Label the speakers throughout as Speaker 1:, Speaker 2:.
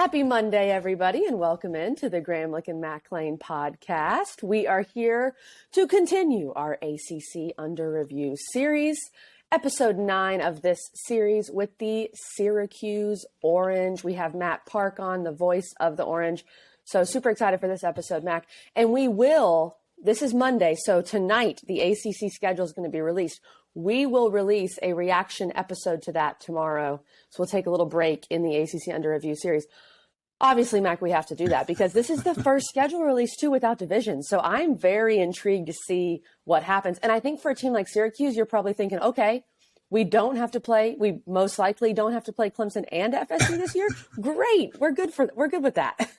Speaker 1: Happy Monday, everybody, and welcome into the Gramlich and McLean podcast. We are here to continue our ACC Under Review series, episode 9 of this series with the Syracuse Orange. We have Matt Park on, the voice of the Orange. So super excited for this episode, Mac. And this is Monday, so tonight the ACC schedule is going to be released. We will release a reaction episode to that tomorrow. So we'll take a little break in the ACC Under Review series. Obviously, Mac, we have to do that because this is the first schedule release too without division. So I'm very intrigued to see what happens. And I think for a team like Syracuse, you're probably thinking, okay, we most likely don't have to play Clemson and FSU this year. Great. We're good with that.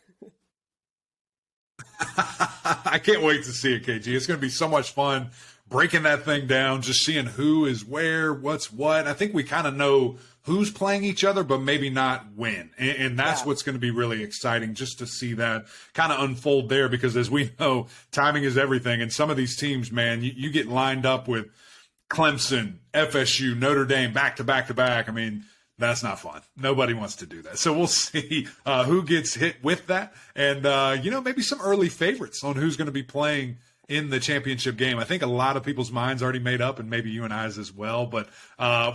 Speaker 2: I can't wait to see it, KG. It's going to be so much fun breaking that thing down, just seeing who is where, what's what. I think we kind of know who's playing each other, but maybe not when. And that's what's going to be really exciting, just to see that kind of unfold there, because as we know, timing is everything. And some of these teams, man, you get lined up with Clemson, FSU, Notre Dame, back to back to back. I mean, that's not fun. Nobody wants to do that. So we'll see who gets hit with that. And, maybe some early favorites on who's going to be playing in the championship game. I think a lot of people's minds already made up, and maybe you and I's as well. But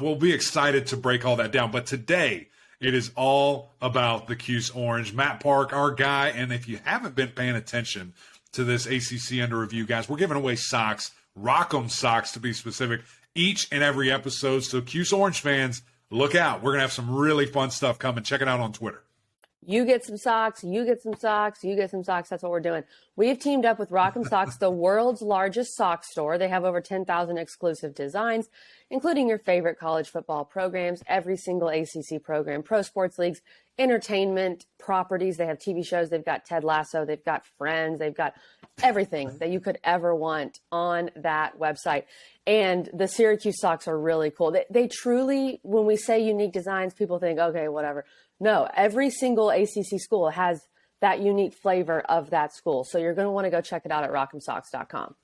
Speaker 2: we'll be excited to break all that down. But today, it is all about the Cuse Orange. Matt Park, our guy. And if you haven't been paying attention to this ACC Under Review, guys, we're giving away socks, Rock'em socks to be specific, each and every episode. So Cuse Orange fans, look out. We're going to have some really fun stuff coming. Check it out on Twitter.
Speaker 1: You get some socks, you get some socks, you get some socks. That's what we're doing. We've teamed up with Rock'em Socks, the world's largest sock store. They have over 10,000 exclusive designs, including your favorite college football programs, every single ACC program, pro sports leagues, entertainment properties. They have TV shows. They've got Ted Lasso. They've got Friends. They've got everything that you could ever want on that website. And the Syracuse socks are really cool. They truly, when we say unique designs, people think, okay, whatever. No, every single ACC school has that unique flavor of that school. So you're going to want to go check it out at rockemsocks.com.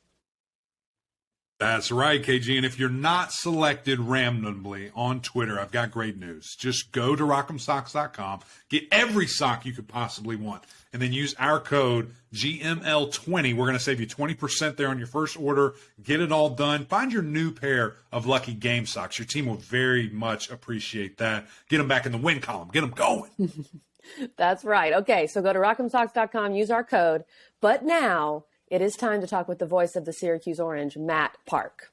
Speaker 2: That's right, KG. And if you're not selected randomly on Twitter, I've got great news. Just go to rockemsocks.com, get every sock you could possibly want, and then use our code GML20. We're going to save you 20% there on your first order. Get it all done. Find your new pair of lucky game socks. Your team will very much appreciate that. Get them back in the win column. Get them going.
Speaker 1: That's right. Okay, so go to rockemsocks.com, use our code. But now it is time to talk with the voice of the Syracuse Orange, Matt Park.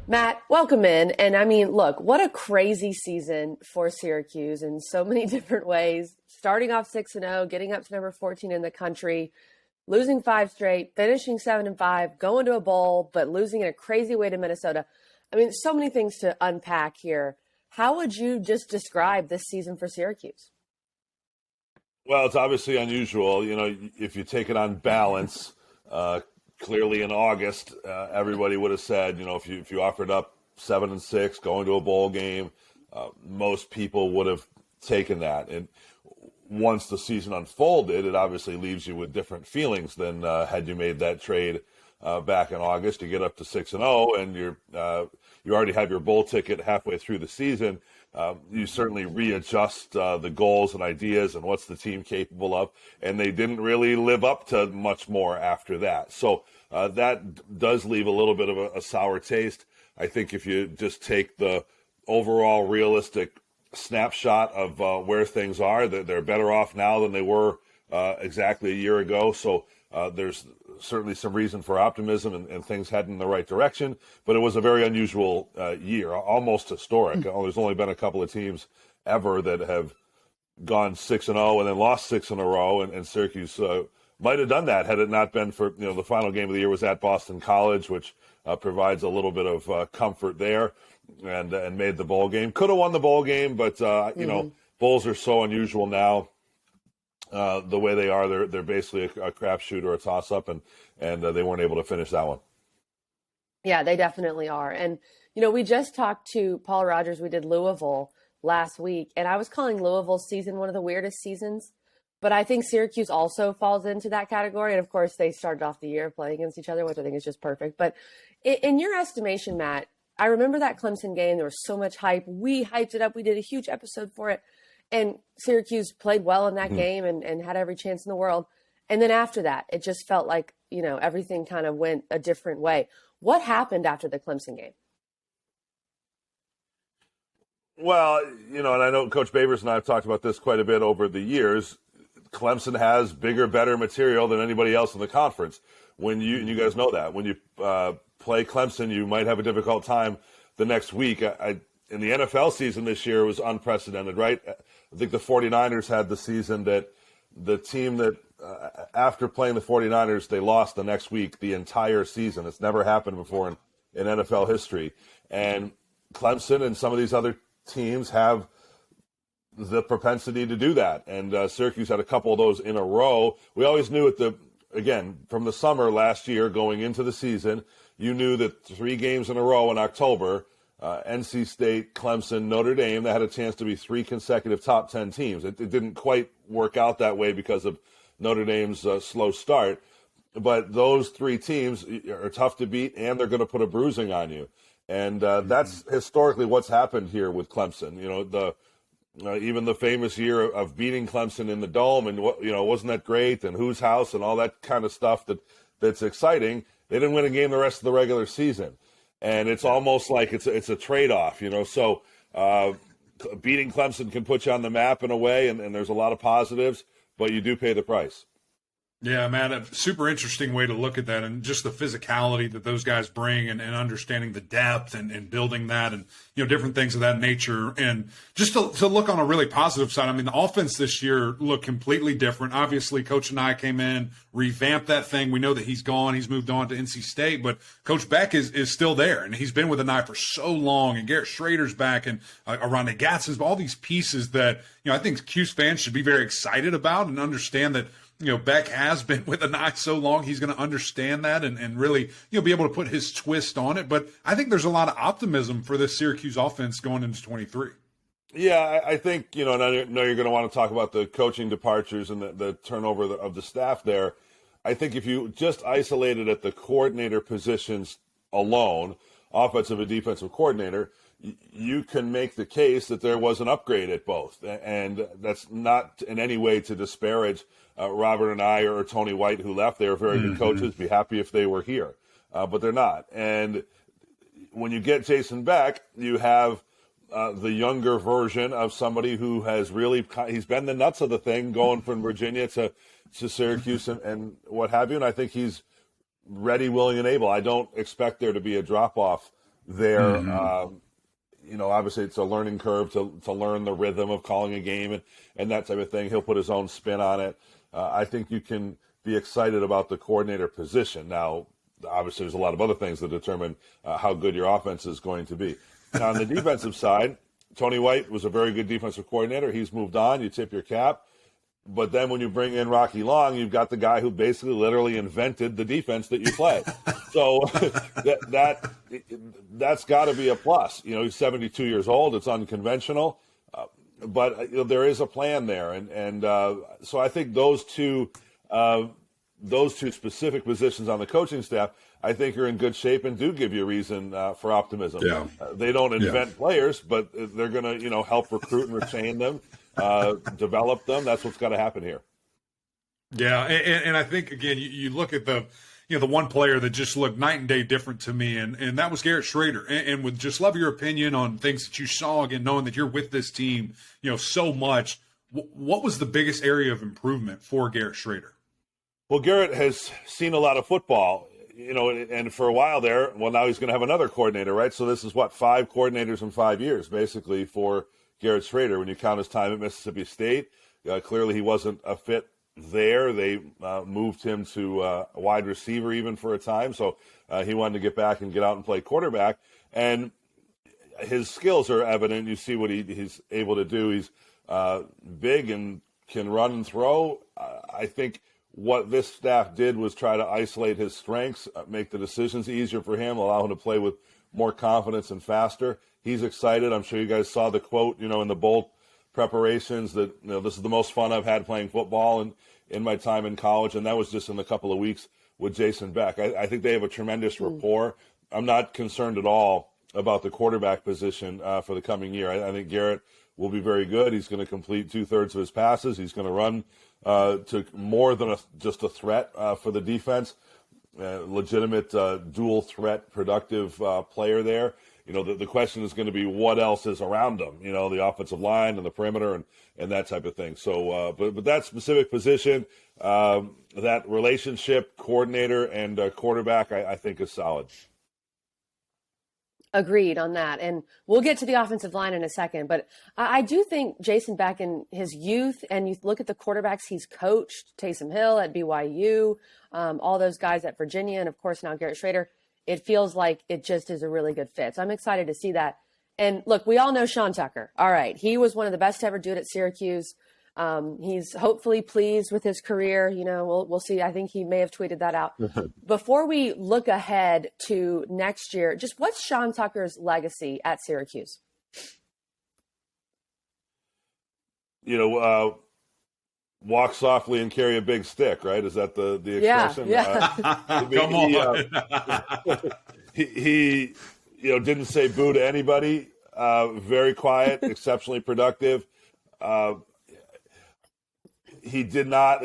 Speaker 1: Matt, welcome in. And I mean, look, what a crazy season for Syracuse in so many different ways. Starting off 6-0, getting up to number 14 in the country, losing 5 straight, finishing 7-5, going to a bowl, but losing in a crazy way to Minnesota. I mean, so many things to unpack here. How would you just describe this season for Syracuse?
Speaker 3: Well, it's obviously unusual. If you take it on balance, clearly in August, everybody would have said, if you offered up 7-6, going to a bowl game, most people would have taken that. And once the season unfolded, it obviously leaves you with different feelings than had you made that trade back in August. You get up to 6-0, and you already have your bowl ticket halfway through the season. You certainly readjust the goals and ideas and what's the team capable of, and they didn't really live up to much more after that. So that does leave a little bit of a sour taste. I think if you just take the overall realistic snapshot of where things are, they're better off now than they were exactly a year ago. So there's certainly some reason for optimism, and things heading in the right direction. But it was a very unusual year, almost historic. There's only been a couple of teams ever that have gone 6-0 and then lost 6 in a row, and Syracuse might have done that had it not been for, the final game of the year was at Boston College, which provides a little bit of comfort there, and made the bowl game. Could have won the bowl game, but bowls are so unusual now. The way they are, they're basically a crapshoot or a toss-up, and they weren't able to finish that one.
Speaker 1: Yeah, they definitely are. And, we just talked to Paul Rogers. We did Louisville last week, and I was calling Louisville's season one of the weirdest seasons. But I think Syracuse also falls into that category. And, of course, they started off the year playing against each other, which I think is just perfect. But in your estimation, Matt, I remember that Clemson game. There was so much hype. We hyped it up. We did a huge episode for it. And Syracuse played well in that game and had every chance in the world. And then after that, it just felt like, everything kind of went a different way. What happened after the Clemson game?
Speaker 3: Well, and I know Coach Babers and I have talked about this quite a bit over the years. Clemson has bigger, better material than anybody else in the conference. And you guys know that. When you play Clemson, you might have a difficult time the next week. In the NFL season this year, it was unprecedented, right? I think the 49ers had the season that the team that, after playing the 49ers, they lost the next week the entire season. It's never happened before in NFL history. And Clemson and some of these other teams have the propensity to do that. And Syracuse had a couple of those in a row. We always knew from the summer last year going into the season, you knew that 3 games in a row in October, NC State, Clemson, Notre Dame, that had a chance to be 3 consecutive top 10 teams. It didn't quite work out that way because of Notre Dame's slow start. But those 3 teams are tough to beat, and they're going to put a bruising on you. And that's historically what's happened here with Clemson. Even the famous year of beating Clemson in the Dome, and wasn't that great? And whose house and all that kind of stuff that's exciting. They didn't win a game the rest of the regular season, and it's almost like it's a trade-off. So beating Clemson can put you on the map in a way, and there's a lot of positives, but you do pay the price.
Speaker 2: Yeah, man, a super interesting way to look at that, and just the physicality that those guys bring, and understanding the depth and building that, and different things of that nature. And just to look on a really positive side, I mean, the offense this year looked completely different. Obviously, Coach and I came in, revamped that thing. We know that he's gone. He's moved on to NC State, but Coach Beck is still there, and he's been with the Knife for so long, and Garrett Shrader's back, and Oronde Gadsden, all these pieces that, I think Cuse fans should be very excited about and understand that, Beck has been with the Knights so long, he's going to understand that and really, be able to put his twist on it. But I think there's a lot of optimism for this Syracuse offense going into 23.
Speaker 3: Yeah, I think, and I know you're going to want to talk about the coaching departures and the turnover of the staff there. I think if you just isolated at the coordinator positions alone, offensive and defensive coordinator, you can make the case that there was an upgrade at both. And that's not in any way to disparage Robert and I or Tony White, who left. They were very good coaches. Be happy if they were here. But they're not. And when you get Jason Beck, you have the younger version of somebody who has he's been the nuts of the thing, going from Virginia to Syracuse and what have you. And I think he's ready, willing, and able. I don't expect there to be a drop-off there. Obviously it's a learning curve to learn the rhythm of calling a game and that type of thing. He'll put his own spin on it. I think you can be excited about the coordinator position. Now, obviously there's a lot of other things that determine how good your offense is going to be. Now, on the defensive side, Tony White was a very good defensive coordinator. He's moved on. You tip your cap. But then when you bring in Rocky Long, you've got the guy who basically literally invented the defense that you play. So that's got to be a plus. He's 72 years old. It's unconventional. But there is a plan there. And so I think those two specific positions on the coaching staff, I think, are in good shape and do give you a reason for optimism.
Speaker 2: Yeah.
Speaker 3: They don't invent players, but they're going to, help recruit and retain them. Develop them. That's what's got to happen here.
Speaker 2: Yeah, and I think, again, you look at the one player that just looked night and day different to me, and that was Garrett Shrader. And would just love your opinion on things that you saw, again, knowing that you're with this team, so much. What was the biggest area of improvement for Garrett Shrader?
Speaker 3: Well, Garrett has seen a lot of football, and for a while there, now he's going to have another coordinator, right? So this is 5 coordinators in 5 years, basically, for Garrett Shrader. When you count his time at Mississippi State, clearly he wasn't a fit there. They moved him to a wide receiver even for a time, so he wanted to get back and get out and play quarterback. And his skills are evident. You see what he's able to do. He's big and can run and throw. I think what this staff did was try to isolate his strengths, make the decisions easier for him, allow him to play with more confidence and faster. He's excited. I'm sure you guys saw the quote, in the bowl preparations that, this is the most fun I've had playing football in my time in college. And that was just in a couple of weeks with Jason Beck. I think they have a tremendous rapport. I'm not concerned at all about the quarterback position for the coming year. I think Garrett will be very good. He's going to complete 2/3 of his passes. He's going to run to more than just a threat for the defense. Legitimate dual threat, productive player there. The question is going to be what else is around him. The offensive line and the perimeter and that type of thing. So, but that specific position, that relationship, coordinator and quarterback, I think is solid.
Speaker 1: Agreed on that. And we'll get to the offensive line in a second. But I do think Jason, back in his youth, and you look at the quarterbacks he's coached, Taysom Hill at BYU, all those guys at Virginia, and of course now Garrett Shrader, it feels like it just is a really good fit. So I'm excited to see that. And look, we all know Sean Tucker. All right. He was one of the best to ever do it at Syracuse. He's hopefully pleased with his career. We'll see. I think he may have tweeted that out. Before we look ahead to next year, just what's Sean Tucker's legacy at Syracuse?
Speaker 3: Walk softly and carry a big stick, right? Is that the expression?
Speaker 1: Yeah.
Speaker 2: Come on.
Speaker 3: He didn't say boo to anybody. Very quiet, exceptionally productive. He did not,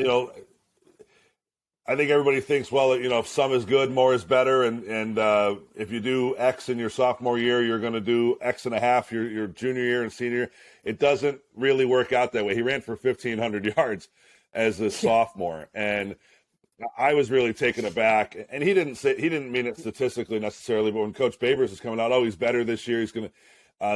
Speaker 3: I think everybody thinks, well, if some is good, more is better. And if you do X in your sophomore year, you're going to do X and a half your junior year and senior year. It doesn't really work out that way. He ran for 1,500 yards as a sophomore. And I was really taken aback. And he didn't mean it statistically necessarily, but when Coach Babers is coming out, oh, he's better this year, he's going to,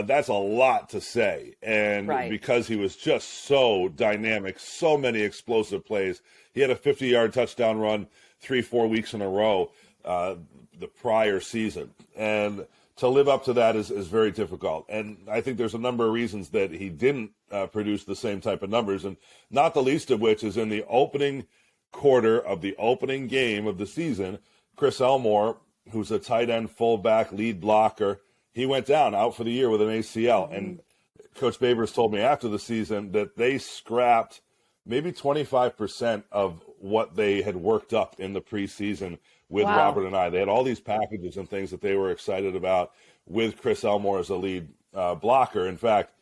Speaker 3: that's a lot to say. And
Speaker 1: right.
Speaker 3: Because he was just so dynamic, so many explosive plays. He had a 50-yard touchdown run 3-4 weeks in a row the prior season. And to live up to that is very difficult. And I think there's a number of reasons that he didn't produce the same type of numbers, and not the least of which is in the opening quarter of the opening game of the season, Chris Elmore, who's a tight end, fullback, lead blocker, he went down out for the year with an ACL. Mm-hmm. And Coach Babers told me after the season that they scrapped maybe 25% of what they had worked up in the preseason with
Speaker 1: wow.
Speaker 3: Robert and I. They had all these packages and things that they were excited about with Chris Elmore as a lead blocker. In fact,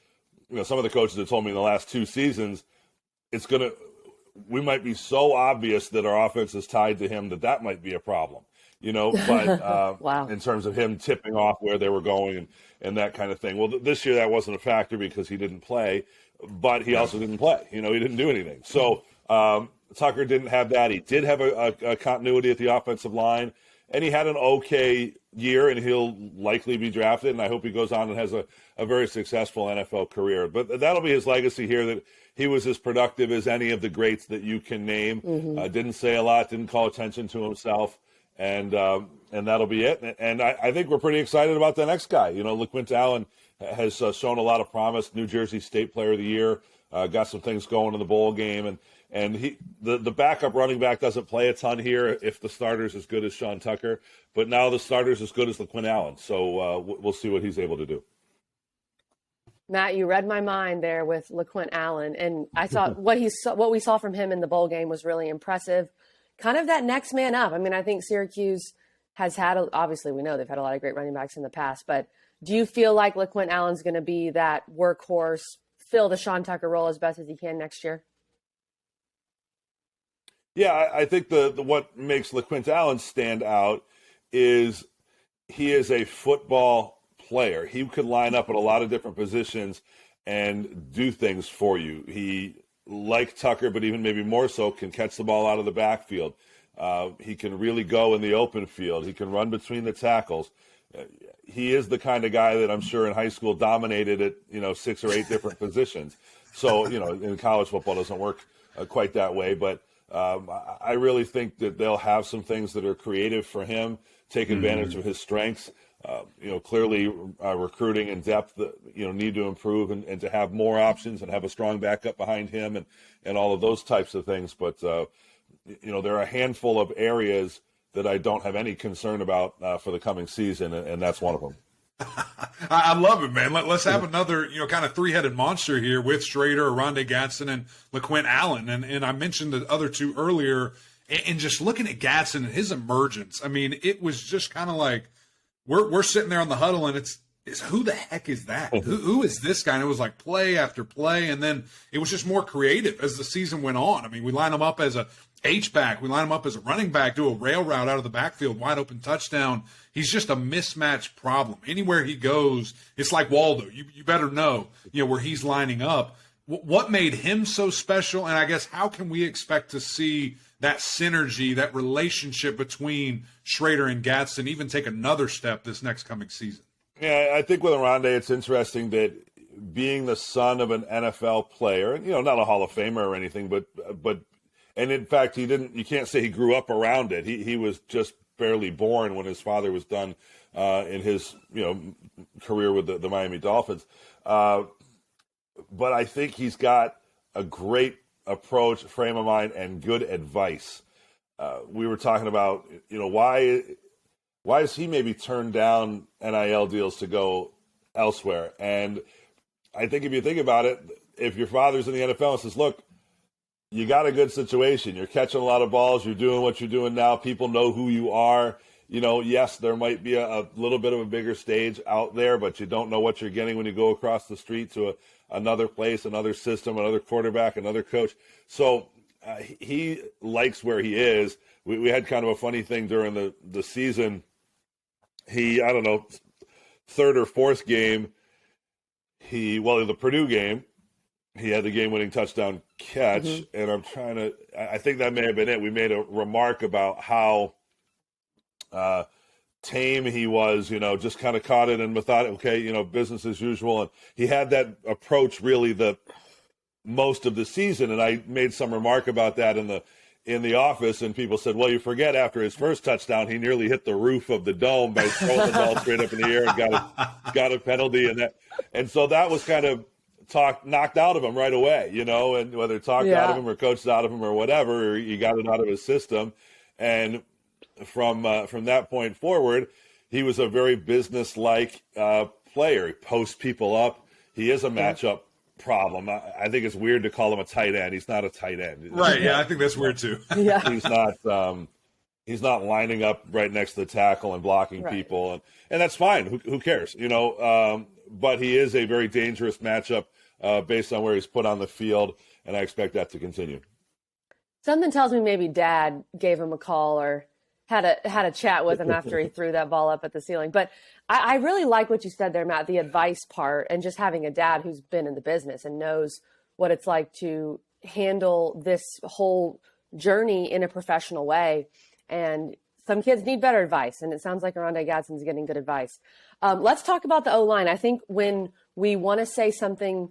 Speaker 3: some of the coaches have told me in the last 2 seasons, we might be so obvious that our offense is tied to him that might be a problem. But
Speaker 1: wow.
Speaker 3: in terms of him tipping off where they were going and that kind of thing. Well, this year that wasn't a factor because he didn't play, but he also didn't play. He didn't do anything. So Tucker didn't have that. He did have a continuity at the offensive line, and he had an okay year, and he'll likely be drafted, and I hope he goes on and has a very successful NFL career. But that'll be his legacy here, that he was as productive as any of the greats that you can name.
Speaker 1: Mm-hmm.
Speaker 3: Didn't say a lot, didn't call attention to himself. And that'll be it. And I think we're pretty excited about the next guy. LeQuint Allen has shown a lot of promise. New Jersey State Player of the Year, got some things going in the bowl game. And the backup running back doesn't play a ton here if the starter's as good as Sean Tucker. But now the starter's as good as LeQuint Allen. So we'll see what he's able to do.
Speaker 1: Matt, you read my mind there with LeQuint Allen. And I thought what we saw from him in the bowl game was really impressive. Kind of that next man up. I mean, I think Syracuse has had, obviously we know they've had a lot of great running backs in the past, but do you feel like LeQuint Allen's going to be that workhorse, fill the Sean Tucker role as best as he can next year?
Speaker 3: Yeah, I think what makes LeQuint Allen stand out is he is a football player. He could line up at a lot of different positions and do things for you. He, like Tucker, but even maybe more so, can catch the ball out of the backfield. He can really go in the open field. He can run between the tackles. He is the kind of guy that I'm sure in high school dominated at 6 or 8 different positions. So in college football it doesn't work quite that way. But I really think that they'll have some things that are creative for him, take advantage of his strengths. Clearly recruiting and depth, need to improve and to have more options and have a strong backup behind him and all of those types of things. But, there are a handful of areas that I don't have any concern about for the coming season, and that's one of them.
Speaker 2: I love it, man. Let's have another, kind of 3-headed monster here with Shrader, Oronde Gadsden, and LeQuint Allen. And I mentioned the other 2 earlier, and just looking at Gadsden and his emergence, I mean, it was just kind of like, we're sitting there on the huddle, and it's who the heck is that? Who is this guy? And it was like play after play, and then it was just more creative as the season went on. I mean, we line him up as a H-back. We line him up as a running back, do a rail route out of the backfield, wide open touchdown. He's just a mismatch problem. Anywhere he goes, it's like Waldo. You better know, where he's lining up. What made him so special? And I guess how can we expect to see that synergy, that relationship between Shrader and Gadsden even take another step this next coming season?
Speaker 3: Yeah, I think with Oronde, it's interesting that being the son of an NFL player, not a Hall of Famer or anything, but and in fact, you can't say he grew up around it. He was just barely born when his father was done in his, career with the Miami Dolphins. But I think he's got a great approach, frame of mind, and good advice. We were talking about, why has he maybe turned down NIL deals to go elsewhere? And I think if you think about it, if your father's in the NFL and says, look, you got a good situation. You're catching a lot of balls. You're doing what you're doing now. People know who you are. Yes, there might be a little bit of a bigger stage out there, but you don't know what you're getting when you go across the street to another place, another system, another quarterback, another coach. So he likes where he is. We had kind of a funny thing during the season. Third or fourth game, the Purdue game, he had the game-winning touchdown catch, and I think that may have been it. We made a remark about how tame he was, just kind of caught it and thought, okay, business as usual. And he had that approach really the most of the season, and I made some remark about that in the office, and people said, well, you forget after his first touchdown, he nearly hit the roof of the dome by throwing the ball straight up in the air and got a penalty. And so that was kind of knocked out of him right away, and whether talked out of him or coached out of him or whatever, he got it out of his system. And from that point forward, he was a very business-like player. He posts people up. He is a matchup problem. I think it's weird to call him a tight end. He's not a tight end.
Speaker 2: Right, I think that's weird too.
Speaker 1: Yeah.
Speaker 3: He's not lining up right next to the tackle and blocking people, and that's fine. Who cares? But he is a very dangerous matchup based on where he's put on the field, and I expect that to continue.
Speaker 1: Something tells me maybe Dad gave him a call or had a chat with him after he threw that ball up at the ceiling. But I really like what you said there, Matt, the advice part, and just having a dad who's been in the business and knows what it's like to handle this whole journey in a professional way. And some kids need better advice, and it sounds like Oronde Gadsden's getting good advice. Let's talk about the O-line. I think when we want to say something,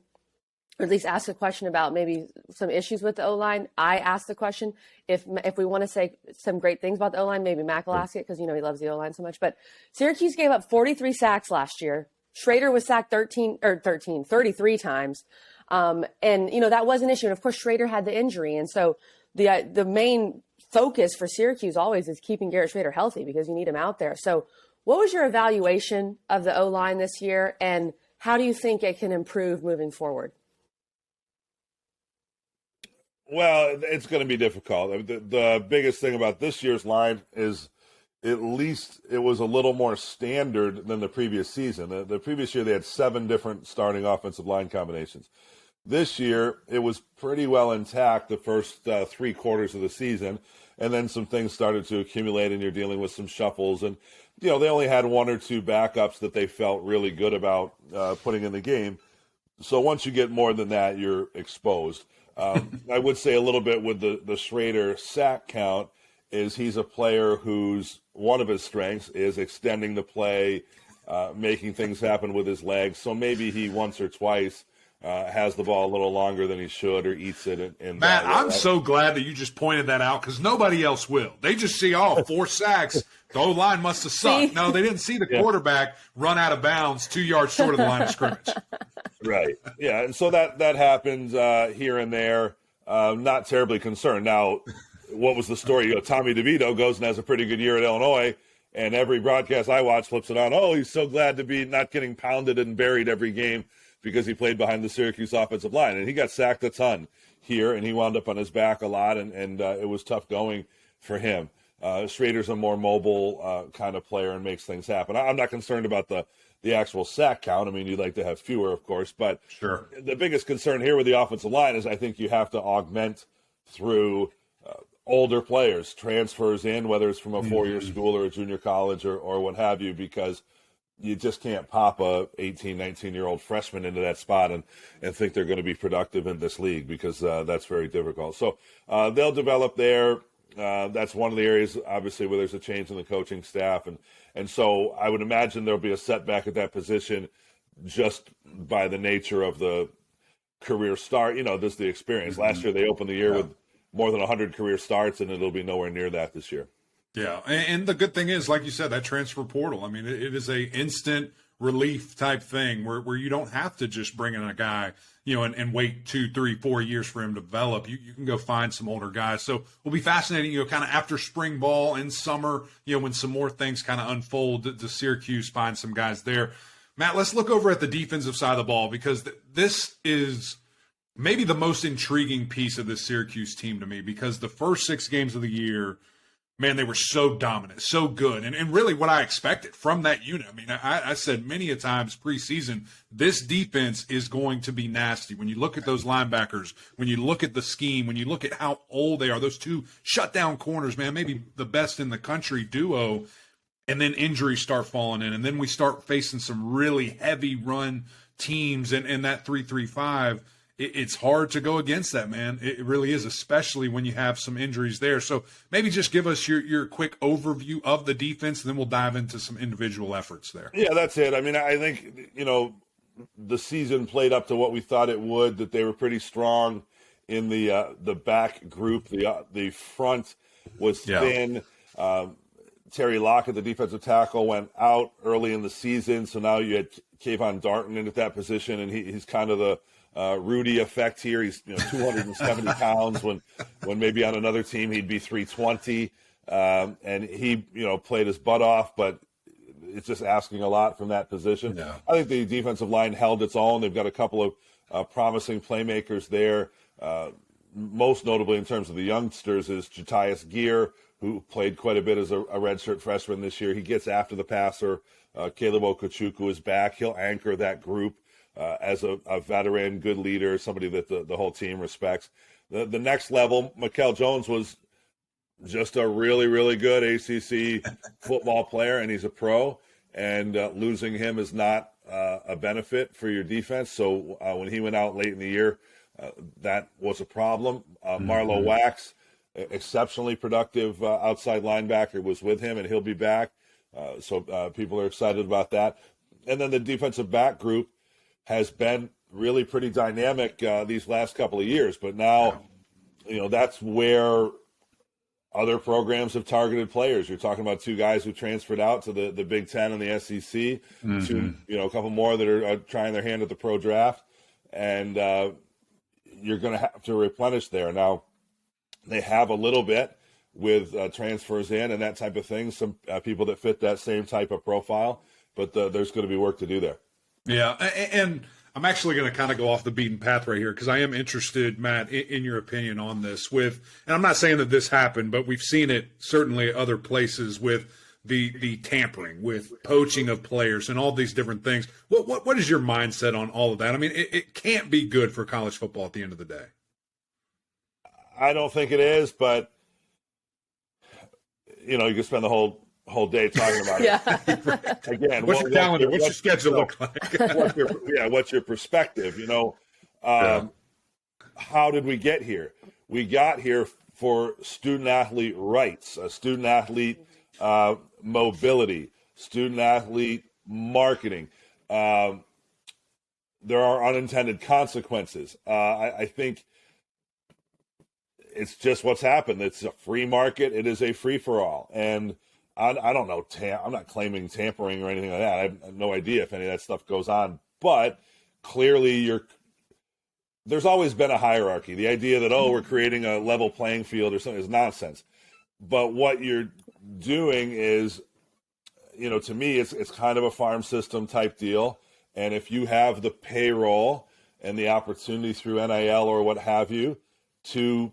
Speaker 1: or at least ask a question about maybe some issues with the O-line, I ask the question. If we want to say some great things about the O-line, maybe Mac will ask it because, he loves the O-line so much. But Syracuse gave up 43 sacks last year. Shrader was sacked 33 times. And, that was an issue. And, of course, Shrader had the injury. And so the main focus for Syracuse always is keeping Garrett Shrader healthy because you need him out there. So what was your evaluation of the O-line this year, and how do you think it can improve moving forward?
Speaker 3: Well, it's going to be difficult. The biggest thing about this year's line is at least it was a little more standard than the previous season. The previous year, they had 7 different starting offensive line combinations. This year, it was pretty well intact the first 3 quarters of the season, and then some things started to accumulate, and you're dealing with some shuffles. And, they only had 1 or 2 backups that they felt really good about putting in the game. So once you get more than that, you're exposed. I would say a little bit with the Shrader sack count is he's a player whose one of his strengths is extending the play, making things happen with his legs. So maybe he once or twice has the ball a little longer than he should or eats it.
Speaker 2: Matt, I'm so glad that you just pointed that out because nobody else will. They just see, 4 sacks. The O-line must have sucked. No, they didn't see the quarterback run out of bounds 2 yards short of the line of scrimmage.
Speaker 3: Right. Yeah, and so that happens here and there. Not terribly concerned. Now, what was the story? Tommy DeVito goes and has a pretty good year at Illinois, and every broadcast I watch flips it on. Oh, he's so glad to be not getting pounded and buried every game because he played behind the Syracuse offensive line. And he got sacked a ton here, and he wound up on his back a lot, and it was tough going for him. Shrader's a more mobile kind of player and makes things happen. I'm not concerned about the actual sack count. I mean, you'd like to have fewer, of course, but
Speaker 2: Sure.
Speaker 3: The biggest concern here with the offensive line is I think you have to augment through older players, transfers in, whether it's from a four-year school or a junior college or what have you, because you just can't pop a 18, 19-year-old freshman into that spot and think they're going to be productive in this league, because that's very difficult. So they'll develop there. That's one of the areas, obviously, where there's a change in the coaching staff. And so I would imagine there'll be a setback at that position just by the nature of the career start. This is the experience. Last year they opened the year with more than 100 career starts, and it'll be nowhere near that this year.
Speaker 2: Yeah, and the good thing is, like you said, that transfer portal, I mean, it is a instant relief type thing where you don't have to just bring in a guy, and wait 2, 3, 4 years for him to develop. You can go find some older guys. So it'll be fascinating, kind of after spring ball and summer, when some more things kind of unfold to Syracuse, find some guys there. Matt, let's look over at the defensive side of the ball, because this is maybe the most intriguing piece of this Syracuse team to me, because the first 6 games of the year, man, they were so dominant, so good, and really what I expected from that unit. I mean, I said many a times preseason, this defense is going to be nasty. When you look at those linebackers, when you look at the scheme, when you look at how old they are, those 2 shutdown corners, man, maybe the best in the country duo, and then injuries start falling in, and then we start facing some really heavy run teams, and that 3-3-5, it's hard to go against that, man. It really is, especially when you have some injuries there. So maybe just give us your quick overview of the defense, and then we'll dive into some individual efforts there.
Speaker 3: Yeah, that's it. I mean, I think, the season played up to what we thought it would, that they were pretty strong in the back group. The front was thin. Terry Lockett, the defensive tackle, went out early in the season, so now you had Kayvon Darton in at that position, and he's kind of the Rudy effect here. He's 270 pounds when maybe on another team he'd be 320, and he played his butt off, but it's just asking a lot from that position. Yeah. I think the defensive line held its own. They've got a couple of promising playmakers there. Most notably in terms of the youngsters is Jatius Gear, who played quite a bit as a redshirt freshman this year. He gets after the passer. Caleb Okechukwu is back. He'll anchor that group as a veteran, good leader, somebody that the whole team respects. The next level, Mikel Jones was just a really, really good ACC football player, and he's a pro, and losing him is not a benefit for your defense. So when he went out late in the year, that was a problem. Marlo Wax, exceptionally productive outside linebacker, was with him, and he'll be back. So people are excited about that. And then the defensive back group has been really pretty dynamic these last couple of years. But now, that's where other programs have targeted players. You're talking about 2 guys who transferred out to the Big Ten and the SEC, a couple more that are trying their hand at the pro draft. And you're going to have to replenish there. Now, they have a little bit with transfers in and that type of thing, some people that fit that same type of profile, but there's going to be work to do there.
Speaker 2: Yeah, and I'm actually going to kind of go off the beaten path right here, because I am interested, Matt, in your opinion on this. And I'm not saying that this happened, but we've seen it certainly other places with the tampering, with poaching of players and all these different things. What is your mindset on all of that? I mean, it can't be good for college football at the end of the day.
Speaker 3: I don't think it is, but you can spend the whole day talking about it. Again,
Speaker 2: what's your calendar? What's your schedule look like?
Speaker 3: What's your perspective? How did we get here? We got here for student athlete rights, student athlete mobility, student athlete marketing. There are unintended consequences. I think it's just what's happened. It's a free market. It is a free-for-all. And I don't know. I'm not claiming tampering or anything like that. I have no idea if any of that stuff goes on. But clearly there's always been a hierarchy. The idea that, we're creating a level playing field or something is nonsense. But what you're doing is, to me, it's kind of a farm system type deal. And if you have the payroll and the opportunity through NIL or what have you to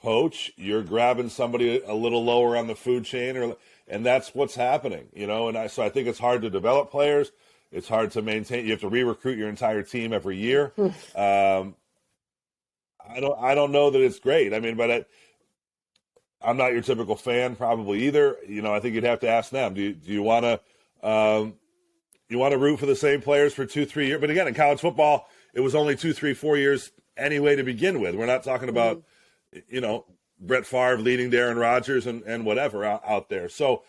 Speaker 3: coach, you're grabbing somebody a little lower on the food chain, and that's what's happening, so I think it's hard to develop players. It's hard to maintain. You have to re-recruit your entire team every year. I don't know that it's great. I mean, but I'm not your typical fan probably either. I think you'd have to ask them. Do you want to root for the same players for 2-3 years? But again, in college football, it was only 2, 3, 4 years anyway to begin with. We're not talking about, Brett Favre leading Darren Rodgers and whatever out there. So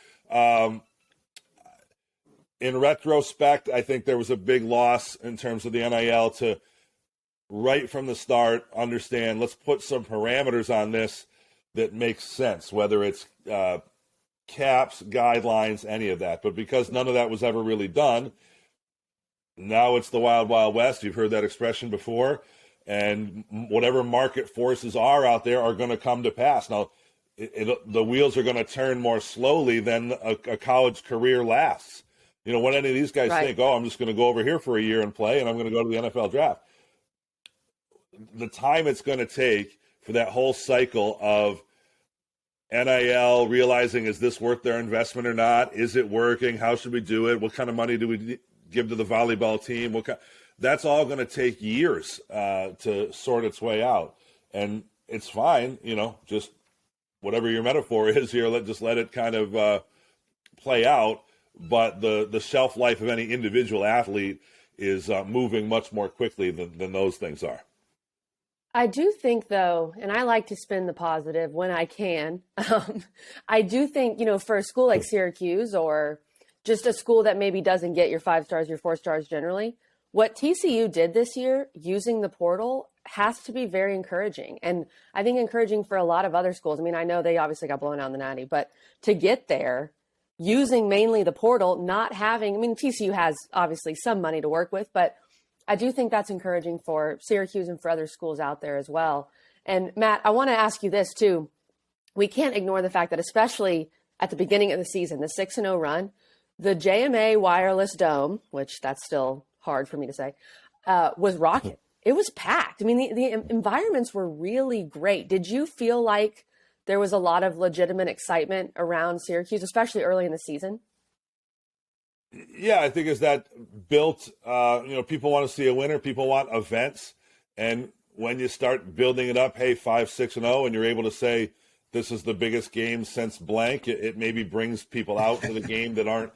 Speaker 3: in retrospect, I think there was a big loss in terms of the NIL to right from the start understand, let's put some parameters on this that makes sense, whether it's caps, guidelines, any of that. But because none of that was ever really done, now it's the wild, wild west. You've heard that expression before. And whatever market forces are out there are going to come to pass. Now, the wheels are going to turn more slowly than a college career lasts. When any of these guys think, I'm just going to go over here for a year and play, and I'm going to go to the NFL draft. The time it's going to take for that whole cycle of NIL, realizing, is this worth their investment or not? Is it working? How should we do it? What kind of money do we give to the volleyball team? That's all going to take years to sort its way out. And it's fine, just whatever your metaphor is here, just let it kind of play out. But the shelf life of any individual athlete is moving much more quickly than those things are.
Speaker 1: I do think, though, and I like to spin the positive when I can. I do think, for a school like Syracuse, or just a school that maybe doesn't get your 5 stars, your 4 stars generally, what TCU did this year using the portal has to be very encouraging. And I think encouraging for a lot of other schools. I mean, I know they obviously got blown out in the Natty, but to get there using mainly the portal, not having, TCU has obviously some money to work with, but I do think that's encouraging for Syracuse and for other schools out there as well. And Matt, I want to ask you this too. We can't ignore the fact that especially at the beginning of the season, the 6-0 run, the JMA Wireless Dome, which that's still hard for me to say, was rocking. It was packed. The environments were really great. Did you feel like there was a lot of legitimate excitement around Syracuse, especially early in the season?
Speaker 3: Yeah, I think as that built, people want to see a winner. People want events. And when you start building it up, hey, 5-6-0, and you're able to say this is the biggest game since blank, it maybe brings people out to the game that aren't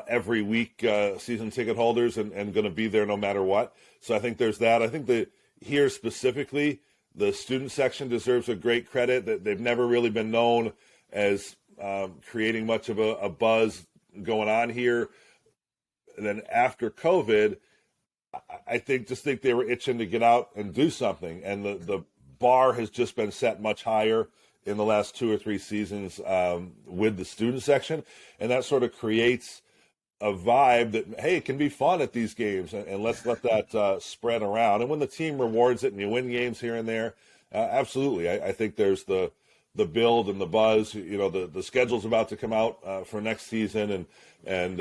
Speaker 3: every week season ticket holders and going to be there no matter what. So I think there's that. I think that here specifically, the student section deserves a great credit. That they've never really been known as creating much of a buzz going on here. And then after COVID, I think they were itching to get out and do something. And the bar has just been set much higher in the last 2 or 3 seasons with the student section. And that sort of creates a vibe that, hey, it can be fun at these games, and let's let that spread around. And when the team rewards it and you win games here and there, absolutely. I think there's the build and the buzz. The schedule's about to come out for next season, and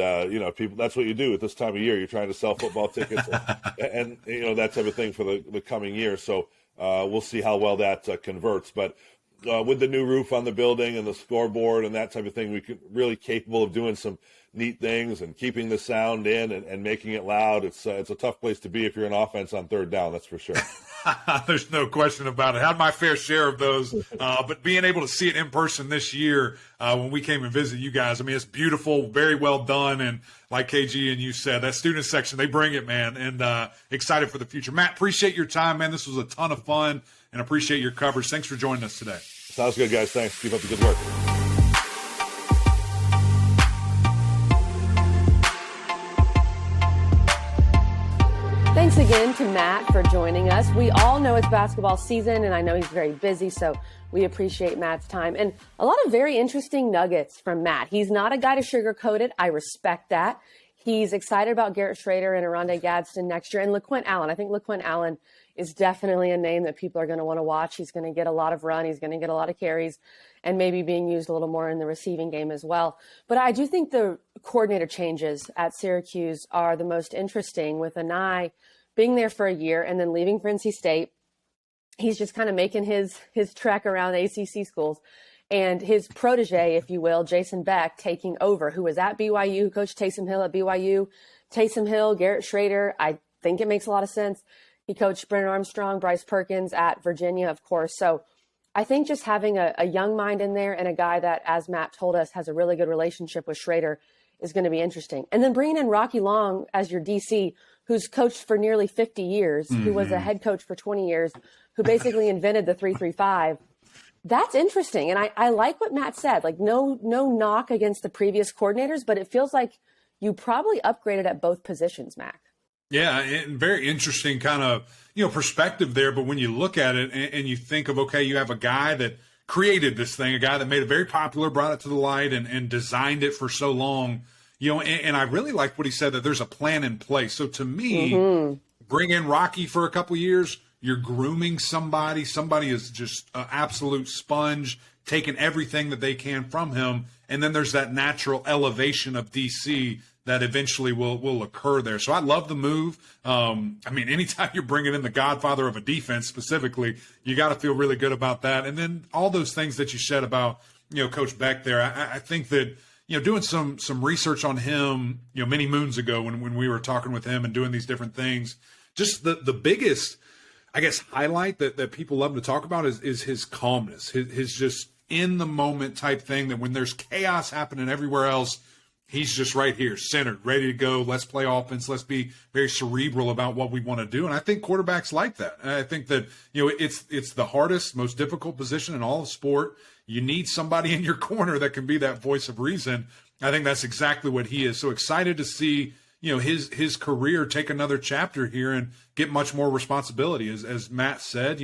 Speaker 3: people, that's what you do at this time of year. You're trying to sell football tickets and that type of thing for the coming year. So we'll see how well that converts. But with the new roof on the building and the scoreboard and that type of thing, we could really capable of doing some neat things and keeping the sound in and making it loud. It's a tough place to be if you're an offense on third down, that's for sure.
Speaker 2: There's no question about it. Had my fair share of those, but being able to see it in person this year when we came and visited you guys, it's beautiful, very well done, and like KG and you said, that student section, they bring it, man, and excited for the future. Matt, appreciate your time, man. This was a ton of fun, and appreciate your coverage. Thanks for joining us today.
Speaker 3: Sounds good, guys. Thanks. Keep up the good work.
Speaker 1: Thanks again to Matt for joining us. We all know it's basketball season, and I know he's very busy, so we appreciate Matt's time. And a lot of very interesting nuggets from Matt. He's not a guy to sugarcoat it. I respect that. He's excited about Garrett Shrader and Oronde Gadsden next year, and LaQuint Allen. I think LaQuint Allen is definitely a name that people are going to want to watch. He's going to get a lot of run. He's going to get a lot of carries and maybe being used a little more in the receiving game as well. But I do think the coordinator changes at Syracuse are the most interesting, with Anai being there for a year and then leaving for NC State. he's just kind of making his trek around ACC schools. And his protege, if you will, Jason Beck, taking over, who was at BYU, who coached Taysom Hill at BYU. Taysom Hill, Garrett Shrader, I think it makes a lot of sense. He coached Brennan Armstrong, Bryce Perkins at Virginia, of course. So I think just having a young mind in there and a guy that, as Matt told us, has a really good relationship with Shrader is going to be interesting. And then bringing in Rocky Long as your DC, who's coached for nearly 50 years, who was a head coach for 20 years, who basically invented the 3-3-5. That's interesting. And I like what Matt said, like no knock against the previous coordinators, but it feels like you probably upgraded at both positions, Mac.
Speaker 2: Yeah, and very interesting kind of, perspective there. But when you look at it and you think of, okay, you have a guy that created this thing, a guy that made it very popular, brought it to the light and designed it for so long, and I really like what he said, that there's a plan in place. So to me, bring in Rocky for a couple of years, you're grooming somebody. Somebody is just an absolute sponge, taking everything that they can from him. And then there's that natural elevation of DC that eventually will occur there. So I love the move. Anytime you're bringing in the godfather of a defense specifically, you got to feel really good about that. And then all those things that you said about, Coach Beck there, I think that, doing some research on him, many moons ago when we were talking with him and doing these different things, just the biggest, I guess, highlight that people love to talk about is his calmness, his just in the moment type thing, that when there's chaos happening everywhere else, he's just right here, centered, ready to go. Let's play offense. Let's be very cerebral about what we want to do. And I think quarterbacks like that. And I think that, it's the hardest, most difficult position in all of sport. You need somebody in your corner that can be that voice of reason. I think that's exactly what he is. So excited to see, his career take another chapter here and get much more responsibility. As Matt said,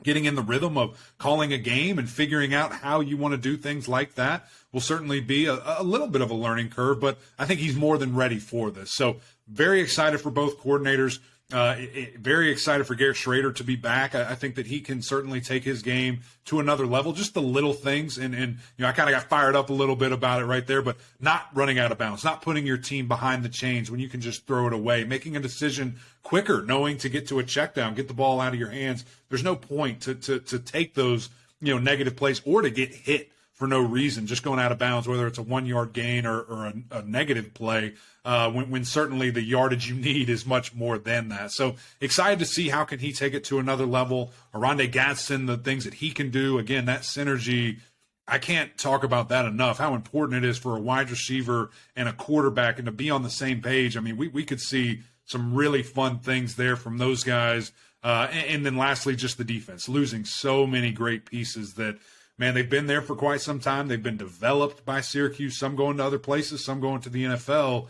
Speaker 2: getting in the rhythm of calling a game and figuring out how you want to do things like that will certainly be a little bit of a learning curve, but I think he's more than ready for this. So very excited for both coordinators. Very excited for Garrett Shrader to be back. I think that he can certainly take his game to another level, just the little things. And I kind of got fired up a little bit about it right there, but not running out of bounds, not putting your team behind the chains when you can just throw it away, making a decision quicker, knowing to get to a check down, get the ball out of your hands. There's no point to take those, negative plays or to get hit for no reason, just going out of bounds, whether it's a 1 yard gain or a negative play, when certainly the yardage you need is much more than that. So excited to see how can he take it to another level. Oronde Gadsden, the things that he can do, again, that synergy, I can't talk about that enough, how important it is for a wide receiver and a quarterback and to be on the same page. I mean, we could see some really fun things there from those guys. And then lastly, just the defense, losing so many great pieces that, man, they've been there for quite some time. They've been developed by Syracuse, some going to other places, some going to the NFL.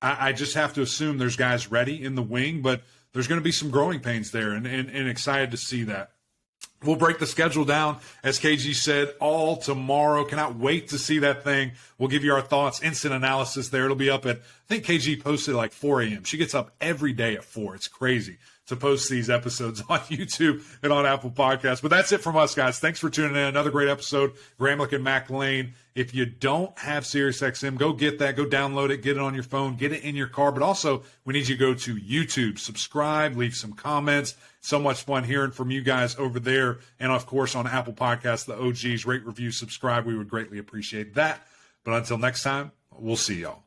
Speaker 2: I just have to assume there's guys ready in the wing, but there's going to be some growing pains there, and excited to see that. We'll break the schedule down, as KG said, all tomorrow. Cannot wait to see that thing. We'll give you our thoughts, instant analysis there. It'll be up at, I think KG posted like 4 a.m. She gets up every day at 4. It's crazy to post these episodes on YouTube and on Apple Podcasts. But that's it from us, guys. Thanks for tuning in. Another great episode, Gramlich and Mac Lane. If you don't have SiriusXM, go get that. Go download it. Get it on your phone. Get it in your car. But also, we need you to go to YouTube, subscribe, leave some comments. So much fun hearing from you guys over there. And, of course, on Apple Podcasts, the OGs, rate, review, subscribe. We would greatly appreciate that. But until next time, we'll see y'all.